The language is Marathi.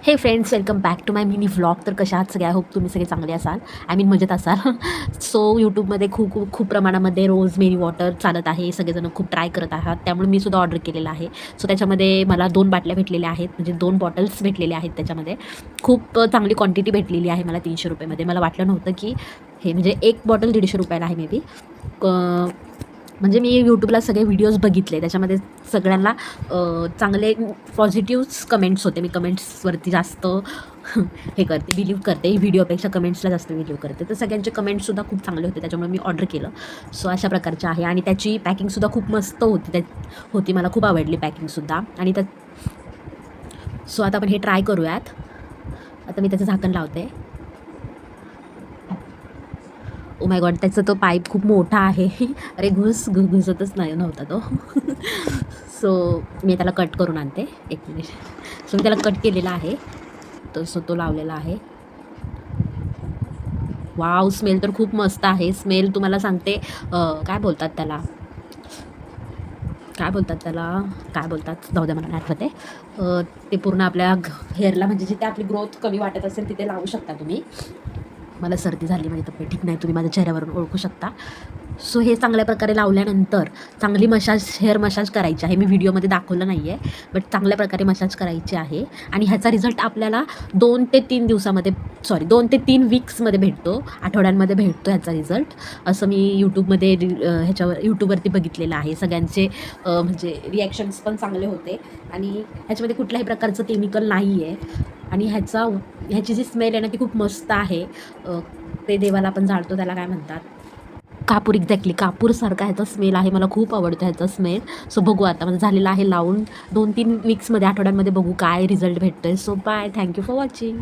हे friends, welcome back to my mini vlog. तर कशा आहात सगळे? आय होप तुम्ही सगळे चांगले असाल, आय मीन मजेत असाल. सो यूट्यूबमध्ये खूप प्रमाणामध्ये रोजमेरी वॉटर चालत आहे. सगळेजण खूप ट्राय करत आहात, त्यामुळे मी सुद्धा ऑर्डर केलेलं आहे. सो त्याच्यामध्ये मला 2 बाटल्या भेटलेल्या आहेत, म्हणजे 2 बॉटल्स भेटलेल्या आहेत. त्याच्यामध्ये खूप चांगली क्वांटिटी भेटलेली आहे मला 300 रुपयेमध्ये. मला वाटलं नव्हतं की हे म्हणजे एक बॉटल 150 रुपयाला आहे मे बी. म्हणजे मी यूट्यूबला सगळे व्हिडिओज बघितले, त्याच्यामध्ये सगळ्यांना चांगले पॉझिटिव्ह कमेंट्स होते. मी कमेंट्सवरती जास्त हे करते, बिलीव्ह करते. व्हिडिओपेक्षा कमेंट्सला जास्त बिलीव्ह करते. तर सगळ्यांचे कमेंट्ससुद्धा खूप चांगले होते, त्याच्यामुळे मी ऑर्डर केलं. सो अशा प्रकारचे आहे आणि त्याची पॅकिंगसुद्धा खूप मस्त होती. मला खूप आवडली पॅकिंगसुद्धा. आणि सो आता आपण हे ट्राय करूयात. आता मी त्याचं झाकण लावते. ओ माय गॉड, त्याचा तो पाईप खूप मोठा आहे. अरे घुसतच नव्हता तो. सो मी त्याला कट करून आणते. एक मिनिट. सो मी त्याला कट केलेला आहे. सो तो लावलेला आहे. वाव, स्मेल तर खूप मस्त आहे. स्मेल तुम्हाला सांगते, काय बोलतात त्याला, काय बोलतात जाऊ द्या, मला नाही आठवत आहे. ते पूर्ण आपल्या हेअरला, म्हणजे जिथे आपली ग्रोथ कमी वाटत असेल तिथे लावू शकता तुम्ही. मला सर्दी झाली, माझी तब्येत ठीक नाही, तुम्ही माझ्या चेहऱ्यावरून ओळखू शकता. सो हे चांगल्या प्रकारे लावल्यानंतर चांगली हेअर मसाज करायची आहे. मी व्हिडिओमध्ये दाखवलं नाही आहे, बट चांगल्या प्रकारे मसाज करायची आहे. आणि ह्याचा रिझल्ट आपल्याला 2 ते 3 वीक्समध्ये भेटतो, आठवड्यांमध्ये भेटतो ह्याचा रिझल्ट. असं मी यूट्यूबमध्ये यूट्यूबवरती बघितलेलं आहे. सगळ्यांचे म्हणजे रिॲक्शन्स पण चांगले होते आणि ह्याच्यामध्ये कुठल्याही प्रकारचं केमिकल नाही आहे. आणि ह्याची जी स्मेल आहे ना, ती खूप मस्त आहे. ते देवाला आपण जाळतो, त्याला काय म्हणतात, कापूर. एक्झॅक्टली कापूरसारखा ह्याचा स्मेल आहे. मला खूप आवडतो ह्याचा स्मेल. सो बघू, आता माझं झालेलं आहे लावून 2-3 वीक्समध्ये, आठवड्यांमध्ये बघू काय रिझल्ट भेटतो आहे. So bye, thank you for watching.